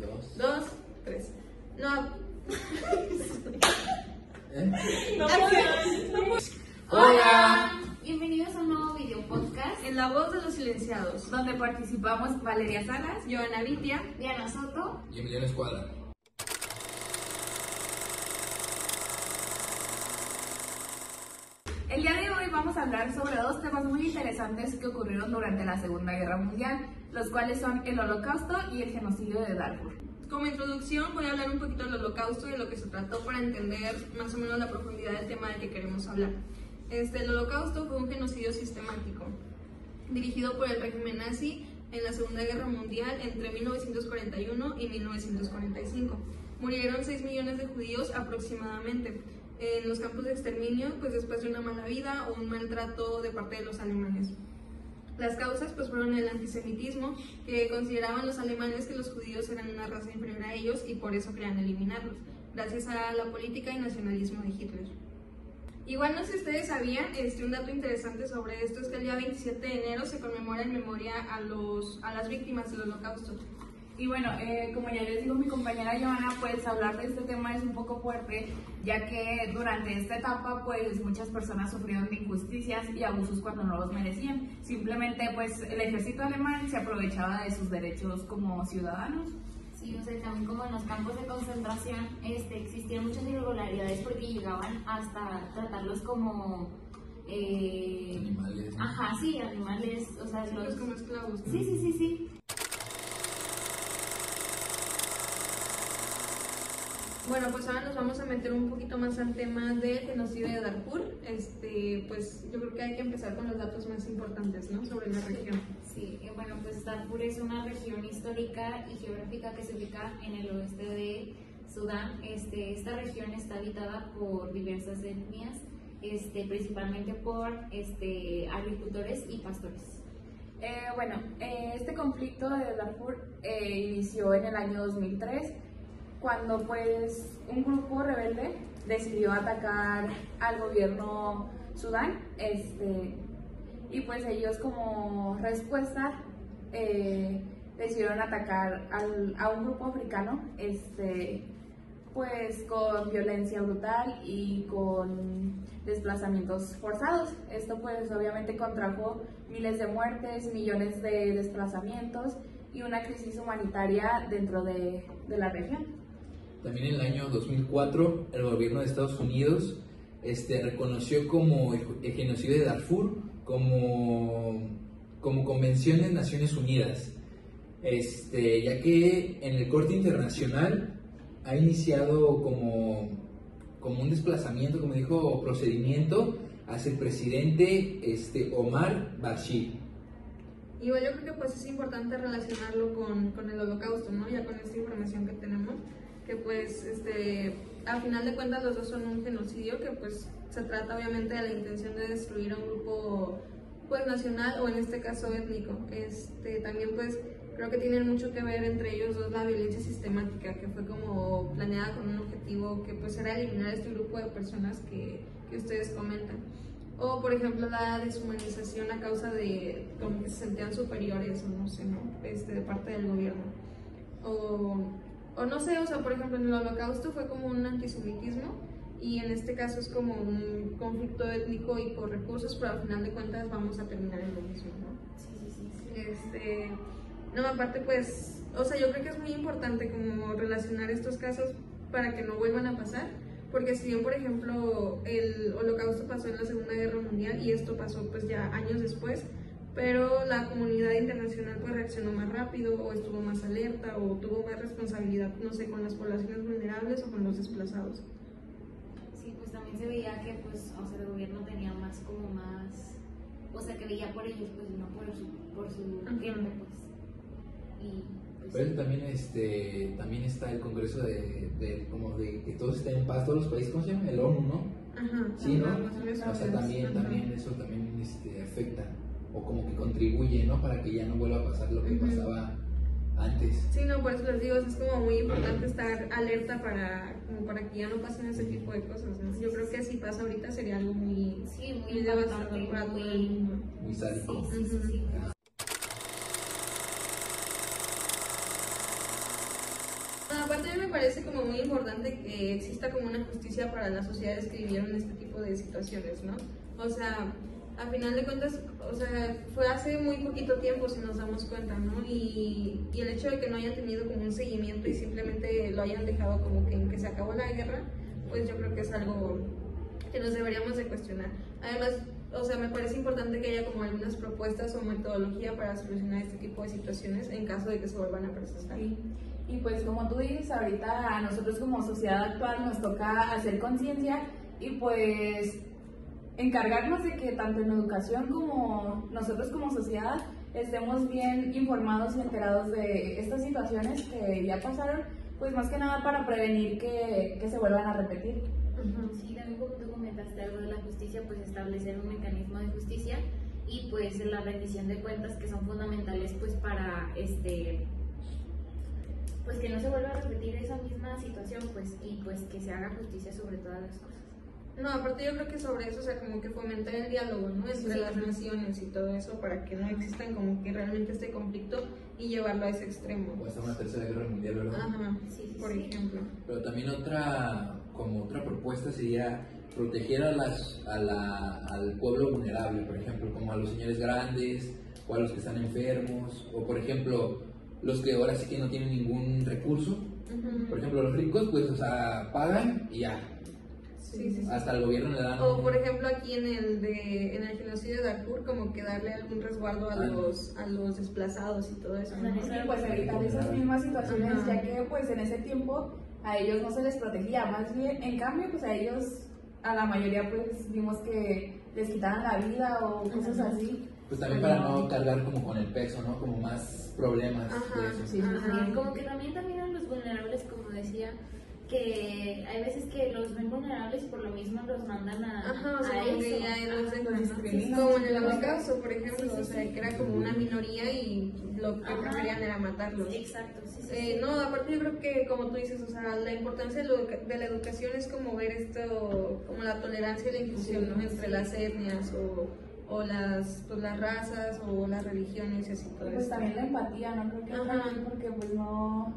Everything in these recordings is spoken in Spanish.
2, 3. No. Hola. Bienvenidos a un nuevo video podcast En la voz de los silenciados, donde participamos Valeria Salas, Joana Vitia, Diana Soto y Emiliano Escuadra. El día de hoy vamos a hablar sobre dos temas muy interesantes que ocurrieron durante la Segunda Guerra Mundial, los cuales son el Holocausto y el genocidio de Darfur. Como introducción voy a hablar un poquito del Holocausto y de lo que se trató para entender más o menos la profundidad del tema del que queremos hablar. El Holocausto fue un genocidio sistemático dirigido por el régimen nazi en la Segunda Guerra Mundial entre 1941 y 1945. Murieron 6 millones de judíos aproximadamente en los campos de exterminio, pues después de una mala vida o un maltrato de parte de los alemanes. Las causas pues fueron el antisemitismo, que consideraban los alemanes que los judíos eran una raza inferior a ellos y por eso querían eliminarlos, gracias a la política y nacionalismo de Hitler. Igual no sé si ustedes sabían, un dato interesante sobre esto es que el día 27 de enero se conmemora en memoria a las víctimas del Holocausto. Y bueno, como ya les digo mi compañera Joana, pues hablar de este tema es un poco fuerte, ya que durante esta etapa pues muchas personas sufrieron de injusticias y abusos cuando no los merecían. Simplemente pues el ejército alemán se aprovechaba de sus derechos como ciudadanos. Sí, o sea, también como en los campos de concentración existían muchas irregularidades porque llegaban hasta tratarlos como... Animales, ¿no? Ajá, sí, animales, o sea, Pues como esclavos, ¿no? Sí. Bueno, pues ahora nos vamos a meter un poquito más al tema del genocidio de Darfur. Pues yo creo que hay que empezar con los datos más importantes, ¿no? Sobre la región. Sí, bueno, pues Darfur es una región histórica y geográfica que se ubica en el oeste de Sudán. Esta región está habitada por diversas etnias, principalmente por agricultores y pastores. Este conflicto de Darfur inició en el año 2003, cuando pues un grupo rebelde decidió atacar al gobierno Sudán, y pues ellos como respuesta decidieron atacar a un grupo africano, pues con violencia brutal y con desplazamientos forzados. Esto pues obviamente contrajo miles de muertes, millones de desplazamientos y una crisis humanitaria dentro de la región. También en el año 2004 el gobierno de Estados Unidos reconoció como el genocidio de Darfur como convención de Naciones Unidas, ya que en el Corte Internacional ha iniciado como un desplazamiento, como dijo, procedimiento hacia el presidente Omar Bashir. Igual yo creo que pues es importante relacionarlo con el Holocausto, ¿no? Ya con esta información que tenemos, que pues a final de cuentas los dos son un genocidio, que pues se trata obviamente de la intención de destruir a un grupo pues nacional o en este caso étnico. También pues creo que tienen mucho que ver entre ellos dos la violencia sistemática, que fue como planeada con un objetivo que pues era eliminar este grupo de personas que ustedes comentan. O por ejemplo la deshumanización a causa de como que se sentían superiores o no sé, ¿no? De parte del gobierno. O no sé, o sea, por ejemplo en el Holocausto fue como un antisemitismo y en este caso es como un conflicto étnico y por recursos, pero al final de cuentas vamos a terminar en lo mismo, ¿no? Sí. No, aparte pues, o sea, yo creo que es muy importante como relacionar estos casos para que no vuelvan a pasar, porque si bien por ejemplo el Holocausto pasó en la Segunda Guerra Mundial y esto pasó pues ya años después, pero la comunidad internacional pues reaccionó más rápido o estuvo más alerta o tuvo más responsabilidad, no sé, con las poblaciones vulnerables o con los desplazados. Sí, pues también se veía que pues, o sea, el gobierno tenía más, o sea, que veía por ellos, pues, y no por su gente, pues. Y pues, pero también está el Congreso de que todos estén en paz, todos los países, ¿cómo se llama? El ONU, ¿no? Ajá. Sí, ¿no? Ajá. O sea, también eso también afecta o como que contribuye, ¿no? Para que ya no vuelva a pasar lo que pasaba antes. Sí, no, por eso les digo, es como muy importante estar alerta para que ya no pasen ese tipo de cosas, ¿no? Yo creo que si pasa ahorita sería algo muy devastador para todo el mundo. Muy sádico. Sí. parece como muy importante que exista como una justicia para las sociedades que vivieron este tipo de situaciones, ¿no? O sea, a final de cuentas, o sea, fue hace muy poquito tiempo si nos damos cuenta, ¿no? Y el hecho de que no hayan tenido como un seguimiento y simplemente lo hayan dejado como que en que se acabó la guerra, pues yo creo que es algo que nos deberíamos de cuestionar. Además, o sea, me parece importante que haya como algunas propuestas o metodología para solucionar este tipo de situaciones en caso de que se vuelvan a presentar. Sí. Y pues como tú dices, ahorita a nosotros como sociedad actual nos toca hacer conciencia y pues encargarnos de que tanto en educación como nosotros como sociedad estemos bien informados y enterados de estas situaciones que ya pasaron, pues más que nada para prevenir que se vuelvan a repetir. Sí, también como tú comentaste algo de la justicia, pues establecer un mecanismo de justicia y pues la rendición de cuentas que son fundamentales pues para pues que no se vuelva a repetir esa misma situación pues y pues que se haga justicia sobre todas las cosas. No, aparte yo creo que sobre eso, o sea, como que fomentar el diálogo, ¿no? Entre las naciones y todo eso para que no existan como que realmente este conflicto y llevarlo a ese extremo. O hasta una tercera guerra mundial, ¿verdad? Ajá, sí, por ejemplo. Pero también otra propuesta sería proteger al pueblo vulnerable, por ejemplo, como a los señores grandes o a los que están enfermos, o por ejemplo, los que ahora sí que no tienen ningún recurso. Por ejemplo, los ricos, pues, o sea, pagan y ya. Sí. Hasta el gobierno le dan. O por ejemplo aquí en el genocidio de Darfur, como que darle algún resguardo a los desplazados y todo eso, ¿no? Y pues evitar esas mismas situaciones, ya que pues en ese tiempo a ellos no se les protegía, más bien, en cambio pues a ellos, a la mayoría pues vimos que les quitaban la vida o cosas así. Pues también para no cargar como con el peso, ¿no? Como más problemas de eso. Sí. Como que también a los vulnerables, como decía, que hay veces que los ven vulnerables y por lo mismo los mandan a o sea, como que ya los discriminan. Como en el Holocausto, por ejemplo, o sea, que era como una minoría y lo que preferían era matarlos. Exacto, No, aparte yo creo que, como tú dices, o sea, la importancia de la educación es como ver esto, como la tolerancia y la inclusión, ¿no? Entre las etnias o las razas o las religiones y así todo pues eso. también la empatía, ¿no? Creo que porque pues no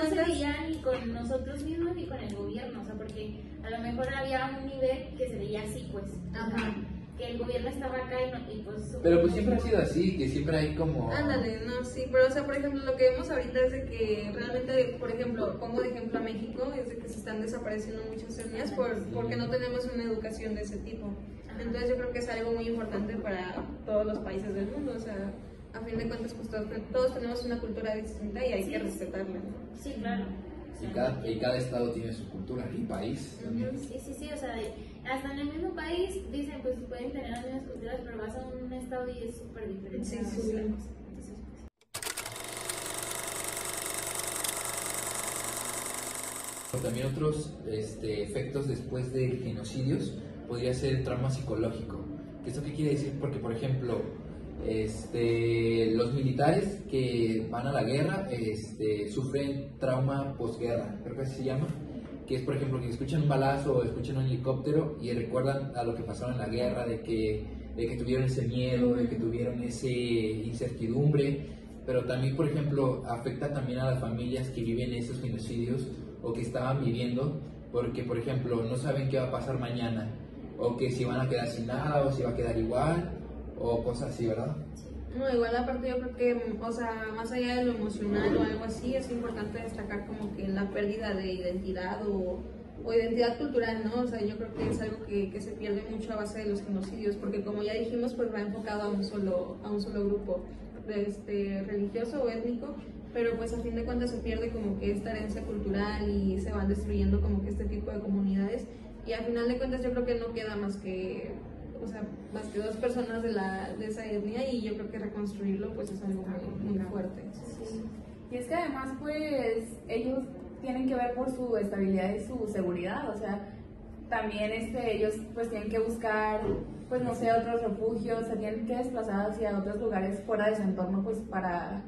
se veía ni con nosotros mismos ni con el gobierno, o sea, porque a lo mejor había un nivel que se veía así, pues, que el gobierno estaba acá y pues... Pero pues siempre ha sido así, que siempre hay como... Ándale, no, sí, pero o sea, por ejemplo, lo que vemos ahorita es de que realmente, por ejemplo, pongo de ejemplo a México, es de que se están desapareciendo muchas etnias porque no tenemos una educación de ese tipo. Entonces yo creo que es algo muy importante para todos los países del mundo, o sea, a fin de cuentas pues todos tenemos una cultura distinta y hay que respetarla, ¿no? Sí, claro. Y cada estado tiene su cultura y país también. Sí, o sea, hasta en el mismo país dicen pues pueden tener las mismas culturas, pero vas a un estado y es súper diferente. También otros efectos después de genocidios podría ser el trauma psicológico. ¿Esto qué quiere decir? Porque, por ejemplo, los militares que van a la guerra sufren trauma posguerra, creo que así se llama, que es, por ejemplo, que escuchan un balazo o escuchan un helicóptero y recuerdan a lo que pasó en la guerra, de que tuvieron ese miedo, de que tuvieron esa incertidumbre, pero también, por ejemplo, afecta también a las familias que viven esos genocidios o que estaban viviendo, porque, por ejemplo, no saben qué va a pasar mañana, o que si van a quedar sin nada, o si va a quedar igual, o cosas así, ¿verdad? No, igual aparte yo creo que, o sea, más allá de lo emocional o algo así, es importante destacar como que la pérdida de identidad o identidad cultural, ¿no? O sea, yo creo que es algo que se pierde mucho a base de los genocidios, porque como ya dijimos, pues va enfocado a un solo grupo religioso o étnico, pero pues a fin de cuentas se pierde como que esta herencia cultural y se van destruyendo como que este tipo de comunidades y al final de cuentas yo creo que no queda más que dos personas de esa etnia y yo creo que reconstruirlo pues es algo muy fuerte. Sí. Y es que además pues ellos tienen que ver por su estabilidad y su seguridad, o sea, también ellos pues tienen que buscar pues no sé, otros refugios, se tienen que desplazar hacia otros lugares fuera de su entorno pues para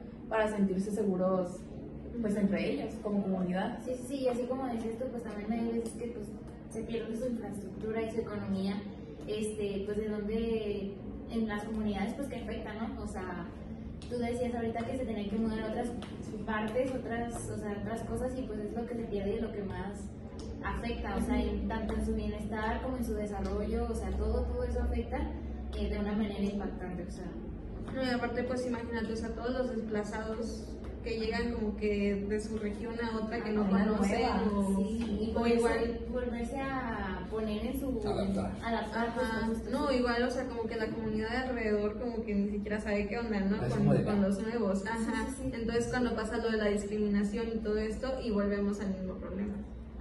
sentirse seguros pues entre ellos como comunidad. Sí, y así como dices tú, pues también hay veces que pues se pierde su infraestructura y su economía, pues de donde en las comunidades pues que afecta, ¿no? O sea, tú decías ahorita que se tenían que mudar otras partes, otras cosas, y pues es lo que se pierde y lo que más afecta, o sea, tanto en su bienestar como en su desarrollo, o sea, todo eso afecta de una manera impactante, o sea. No, y aparte, pues imagínate, o sea, todos los desplazados que llegan como que de su región a otra que no conocen, y igual volverse a poner en su... adaptar. No, igual, o sea, como que la comunidad de alrededor como que ni siquiera sabe qué onda, ¿no? Con los nuevos, Entonces cuando pasa lo de la discriminación y todo esto, y volvemos al mismo problema.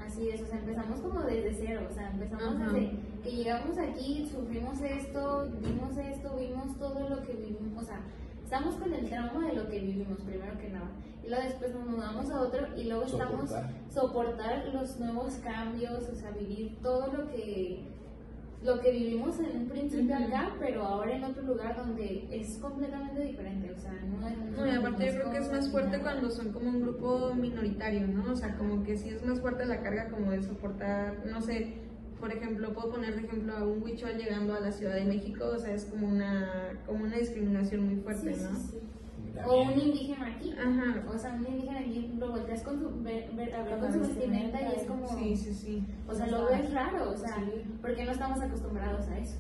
Así es, o sea, empezamos como desde cero, o sea, empezamos desde que llegamos aquí, sufrimos esto, vimos todo lo que vivimos, o sea, estamos con el trauma de lo que vivimos, primero que nada, y luego después nos mudamos a otro, y luego estamos soportar los nuevos cambios, o sea, vivir todo lo que vivimos en un principio acá, pero ahora en otro lugar donde es completamente diferente, o sea, no, y aparte yo creo que es más fuerte cuando son como un grupo minoritario, ¿no? O sea, como que sí es más fuerte la carga como de soportar, no sé, por ejemplo, puedo poner de ejemplo a un huichol llegando a la Ciudad de México, o sea, es como una discriminación muy fuerte, ¿no? Sí. O un indígena aquí, o sea, un indígena aquí lo volteas con su vestimenta y es como, o sea, lo ves raro, o sea, porque no estamos acostumbrados a eso.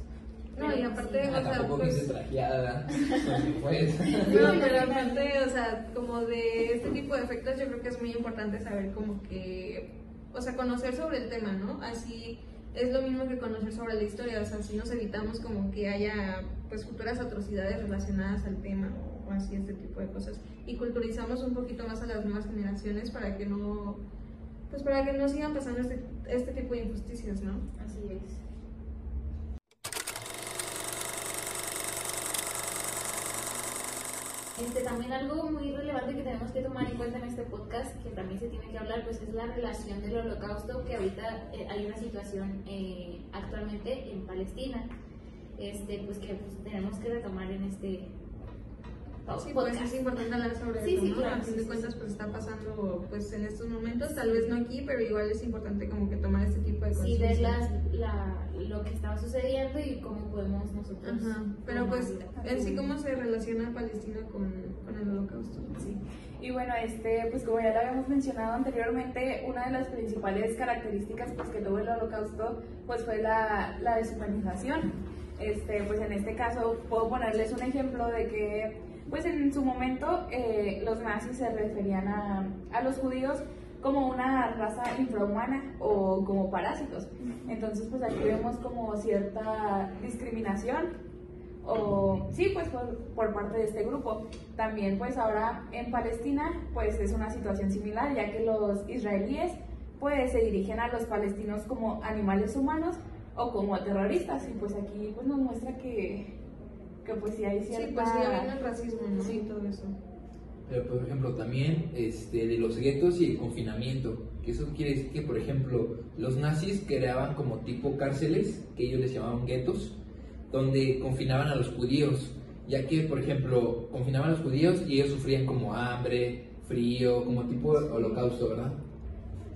No, y aparte, o sea, tampoco pues, quise trajeada, pues. No, pero aparte, o sea, como de este tipo de efectos, yo creo que es muy importante saber como que, o sea, conocer sobre el tema, ¿no? Así es lo mismo que conocer sobre la historia, o sea, si nos evitamos como que haya, pues, futuras atrocidades relacionadas al tema o así, este tipo de cosas, y culturizamos un poquito más a las nuevas generaciones para que no, pues, para que no sigan pasando este tipo de injusticias, ¿no? Así es. También algo muy relevante que tenemos que tomar en cuenta en este podcast, que también se tiene que hablar, pues es la relación del Holocausto, que ahorita hay una situación actualmente en Palestina, pues que tenemos que retomar en este Sí, podcast. pues es importante hablar sobre eso, ¿no? Claro, a fin de cuentas, pues está pasando pues en estos momentos, tal vez no aquí, pero igual es importante como que tomar este tipo de cosas. Sí, ver lo que estaba sucediendo y cómo podemos nosotros... Pero pues, en sí, ¿cómo se relaciona Palestina con el Holocausto? Sí. Y bueno, pues como ya lo habíamos mencionado anteriormente, una de las principales características pues que tuvo el Holocausto pues fue la deshumanización. Pues en este caso puedo ponerles un ejemplo de que pues en su momento los nazis se referían a los judíos como una raza infrahumana o como parásitos. Entonces pues aquí vemos como cierta discriminación o sí, pues por parte de este grupo. También pues ahora en Palestina pues es una situación similar, ya que los israelíes pues se dirigen a los palestinos como animales humanos o como terroristas, y pues aquí pues nos muestra que pues sí hay cierta... Sí, pues sí, hablando del racismo, ¿no? Sí, todo eso. Pero por ejemplo también de los guetos y el confinamiento, que eso quiere decir que por ejemplo los nazis creaban como tipo cárceles, que ellos les llamaban guetos, donde confinaban a los judíos, ya que por ejemplo confinaban a los judíos y ellos sufrían como hambre, frío, como tipo holocausto, ¿verdad?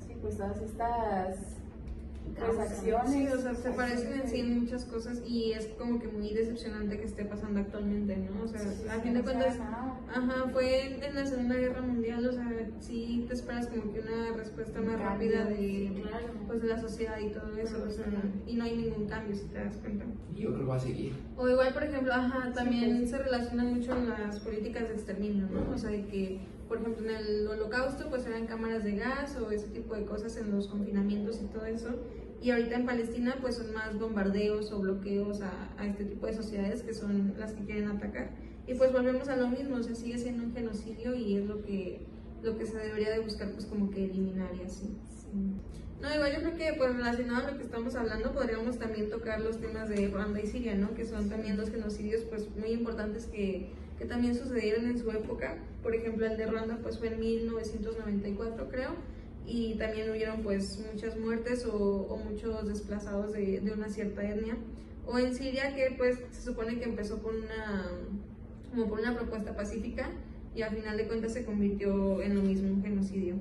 Sí, pues todas estas acciones. Sí, o sea, se parecen en sí en muchas cosas y es como que muy decepcionante que esté pasando actualmente, ¿no? O sea, a fin de cuentas, fue en la Segunda Guerra Mundial, o sea, sí te esperas como que una respuesta más rápida de la sociedad y todo eso, o sea, y no hay ningún cambio, si te das cuenta. Y yo creo que va a seguir. O igual, por ejemplo, también se relaciona mucho en las políticas de exterminio, ¿no? O sea, de que, por ejemplo, en el Holocausto, pues eran cámaras de gas o ese tipo de cosas en los confinamientos y todo eso. Y ahorita en Palestina, pues son más bombardeos o bloqueos a este tipo de sociedades que son las que quieren atacar. Y pues volvemos a lo mismo, o sea, sigue siendo un genocidio y es lo que se debería de buscar, pues como que eliminar y así. No, igual yo creo que pues relacionado a lo que estamos hablando, podríamos también tocar los temas de Ruanda y Siria, ¿no? Que son también dos genocidios pues muy importantes que también sucedieron en su época. Por ejemplo, el de Ruanda pues fue en 1994, creo, y también hubieron pues muchas muertes o muchos desplazados de una cierta etnia. O en Siria, que pues se supone que empezó por una propuesta pacífica y al final de cuentas se convirtió en lo mismo, un genocidio.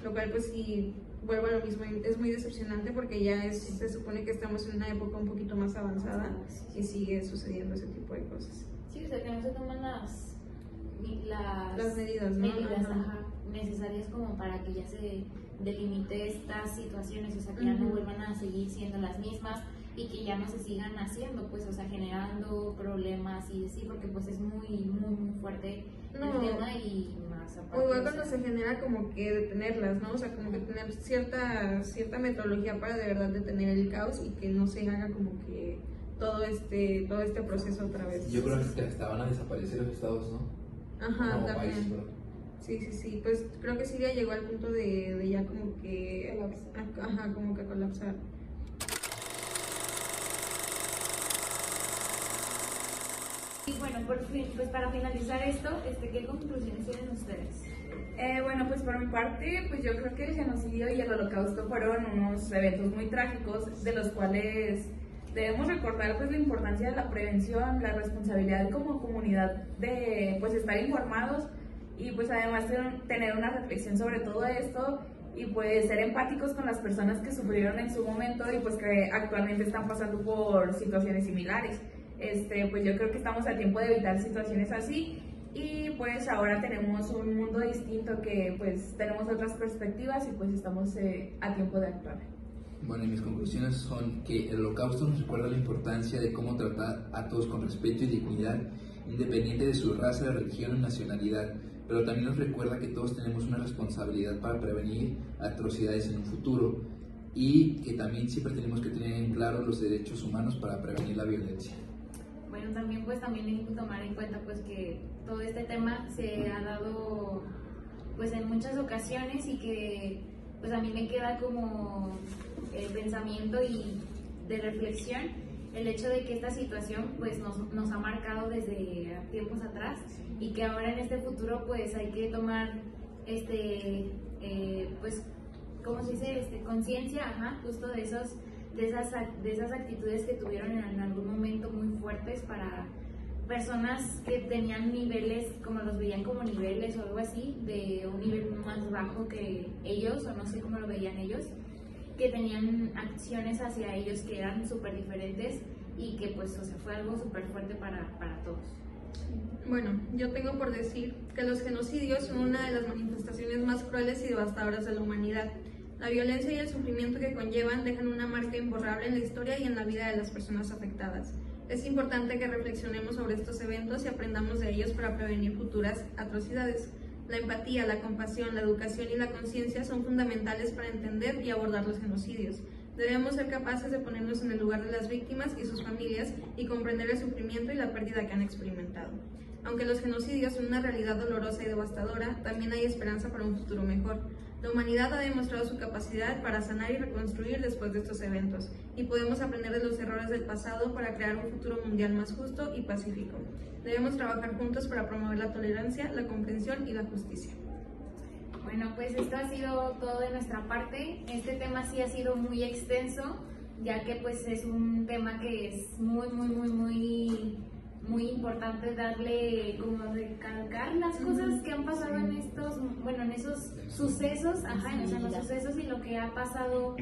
Lo cual pues sí, vuelvo a lo mismo, es muy decepcionante porque ya se supone que estamos en una época un poquito más avanzada y sigue sucediendo ese tipo de cosas. Sí, o sea, que no se toman las medidas, ¿no? medidas, necesarias como para que ya se delimite estas situaciones, o sea, que ya no vuelvan a seguir siendo las mismas y que ya no se sigan haciendo, pues, o sea, generando problemas y así, porque pues es muy fuerte el tema y más aparte. O igual cuando se genera como que detenerlas, ¿no? O sea, como que tener cierta metodología para de verdad detener el caos y que no se haga como que todo este proceso otra vez. Yo creo que hasta van a desaparecer los estados, ¿no? Ajá, Como también. país, pero... Sí, pues creo que Siria llegó al punto de ya como que... como que colapsar. Y bueno, por fin, pues para finalizar esto, ¿qué conclusiones tienen ustedes? Bueno, pues por mi parte, pues yo creo que el genocidio y el holocausto fueron unos eventos muy trágicos de los cuales debemos recordar pues la importancia de la prevención, la responsabilidad como comunidad de pues estar informados y pues además tener una reflexión sobre todo esto y pues ser empáticos con las personas que sufrieron en su momento y pues que actualmente están pasando por situaciones similares. Pues yo creo que estamos a tiempo de evitar situaciones así y pues ahora tenemos un mundo distinto que pues tenemos otras perspectivas y pues estamos a tiempo de actuar. Bueno, y mis conclusiones son que el holocausto nos recuerda la importancia de cómo tratar a todos con respeto y dignidad, independiente de su raza, religión o nacionalidad, pero también nos recuerda que todos tenemos una responsabilidad para prevenir atrocidades en un futuro y que también siempre tenemos que tener en claro los derechos humanos para prevenir la violencia. Bueno, también hay que tomar en cuenta pues que todo este tema se ha dado pues en muchas ocasiones y que pues a mí me queda como el pensamiento y de reflexión el hecho de que esta situación pues nos ha marcado desde tiempos atrás y que ahora en este futuro pues hay que tomar pues ¿cómo se dice? Conciencia, justo de esas actitudes que tuvieron en algún momento muy fuertes para personas que tenían niveles, como los veían como niveles o algo así, de un nivel más bajo que ellos, o no sé cómo lo veían ellos, que tenían acciones hacia ellos que eran súper diferentes y que pues, o sea, fue algo súper fuerte para todos. Bueno, yo tengo por decir que los genocidios son una de las manifestaciones más crueles y devastadoras de la humanidad. La violencia y el sufrimiento que conllevan dejan una marca imborrable en la historia y en la vida de las personas afectadas. Es importante que reflexionemos sobre estos eventos y aprendamos de ellos para prevenir futuras atrocidades. La empatía, la compasión, la educación y la conciencia son fundamentales para entender y abordar los genocidios. Debemos ser capaces de ponernos en el lugar de las víctimas y sus familias y comprender el sufrimiento y la pérdida que han experimentado. Aunque los genocidios son una realidad dolorosa y devastadora, también hay esperanza para un futuro mejor. La humanidad ha demostrado su capacidad para sanar y reconstruir después de estos eventos, y podemos aprender de los errores del pasado para crear un futuro mundial más justo y pacífico. Debemos trabajar juntos para promover la tolerancia, la comprensión y la justicia. Bueno, pues esto ha sido todo de nuestra parte. Este tema sí ha sido muy extenso, ya que pues es un tema que es muy importante darle, como recalcar las cosas que han pasado en esos sucesos, en los sucesos y lo que ha pasado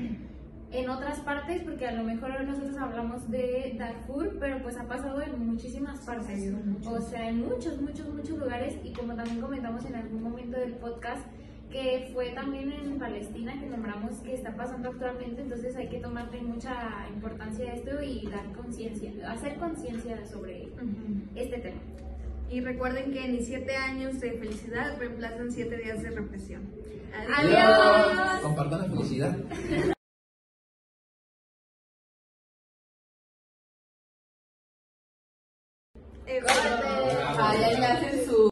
en otras partes, porque a lo mejor nosotros hablamos de Darfur, pero pues ha pasado en muchísimas partes, o sea, en muchos lugares, y como también comentamos en algún momento del podcast, que fue también en Palestina, que nombramos que está pasando actualmente, entonces hay que tomarle mucha importancia a esto y dar conciencia, hacer conciencia sobre este tema. Y recuerden que ni 7 años de felicidad reemplazan 7 días de represión. ¡Adiós! Compartan la felicidad. ¡Corte! Ahí hacen su